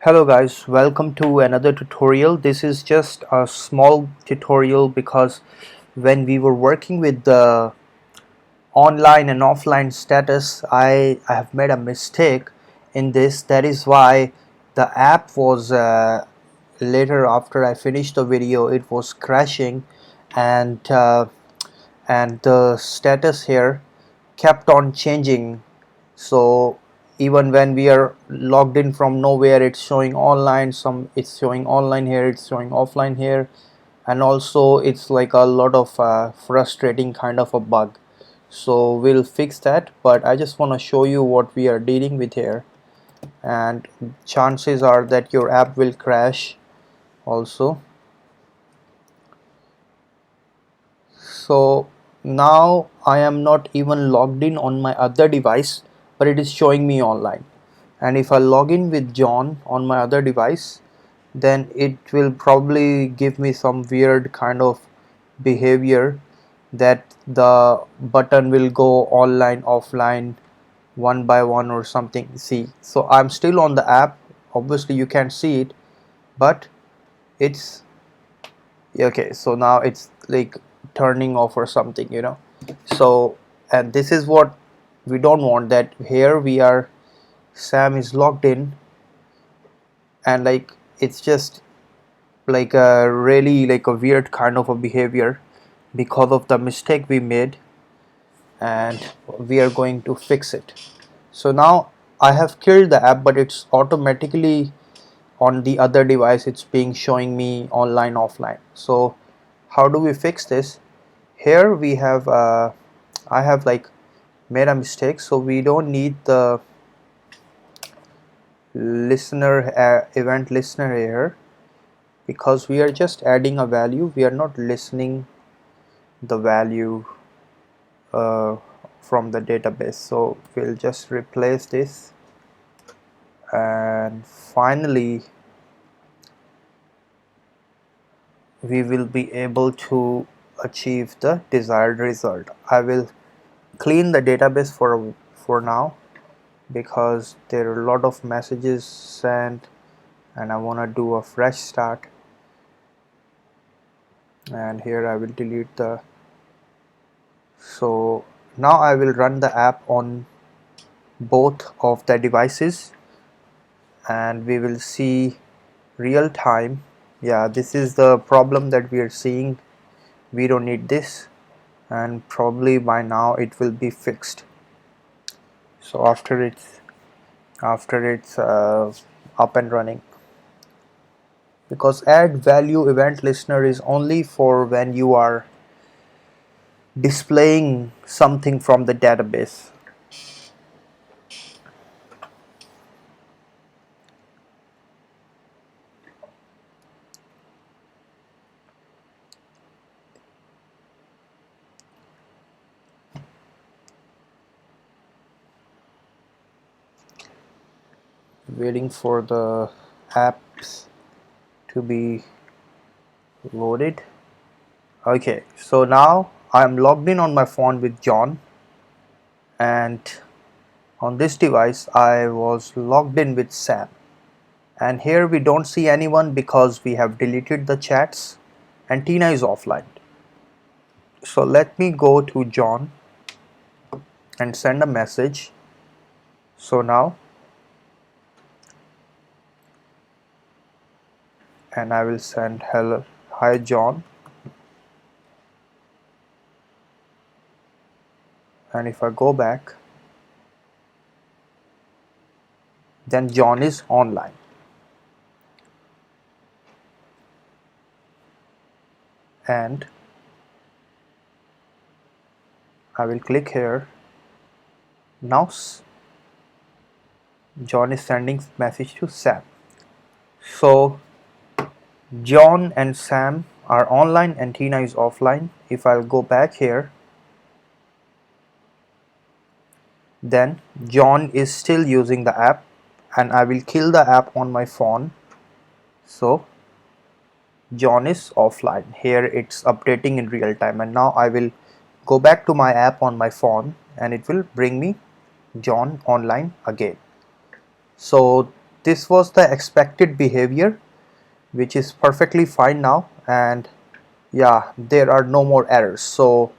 Hello guys, welcome to another tutorial. This is just a small tutorial because when we were working with the online and offline status, I have made a mistake in this. That is why the app was later after I finished the video, it was crashing, and uh, and the status here kept on changing. So even when we are logged in from nowhere, it's showing online, some it's showing online here, it's showing offline here, and also it's like a lot of frustrating kind of a bug. So we'll fix that, but I just want to show you what we are dealing with here, and chances are that your app will crash also. So now I am not even logged in on my other device, but it is showing me online. And if I log in with John on my other device, then it will probably give me some weird kind of behavior that the button will go online, offline, one by one or something. See, so I'm still on the app. Obviously you can't see it, but it's okay. So now it's like turning off or something. So, and this is what we don't want, that here we are, Sam is logged in, and like it's just like a really like a weird kind of a behavior because of the mistake we made, and we are going to fix it. So now I have killed the app, but it's automatically on the other device, it's being showing me online, offline. So how do we fix this? Here we have I have like made a mistake, so we don't need the listener event listener here, because we are just adding a value, we are not listening the value uh, from the database. So we'll just replace this, and finally we will be able to achieve the desired result. I will clean the database for now, because there are a lot of messages sent and I want to do a fresh start. And here I will delete the, so now I will run the app on both of the devices, and we will see real time. Yeah, this is the problem that we are seeing. We don't need this, and probably by now it will be fixed. So after it's up and running, because add value event listener is only for when you are displaying something from the database. Waiting for the apps to be loaded. Okay, so now I'm logged in on my phone with John, and on this device I was logged in with Sam. And here we don't see anyone because we have deleted the chats, and Tina is offline. So let me go to John and send a message. So now, and I will send hello, hi John, and if I go back, then John is online. And I will click here. Now John is sending message to Sam. So John and Sam are online and Tina is offline. If I'll go back here, then John is still using the app, and I will kill the app on my phone. So John is offline. Here it's updating in real time, and now I will go back to my app on my phone, and it will bring me John online again. So this was the expected behavior, which is perfectly fine now, and yeah, there are no more errors. So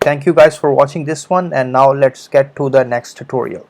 thank you guys for watching this one, and now let's get to the next tutorial.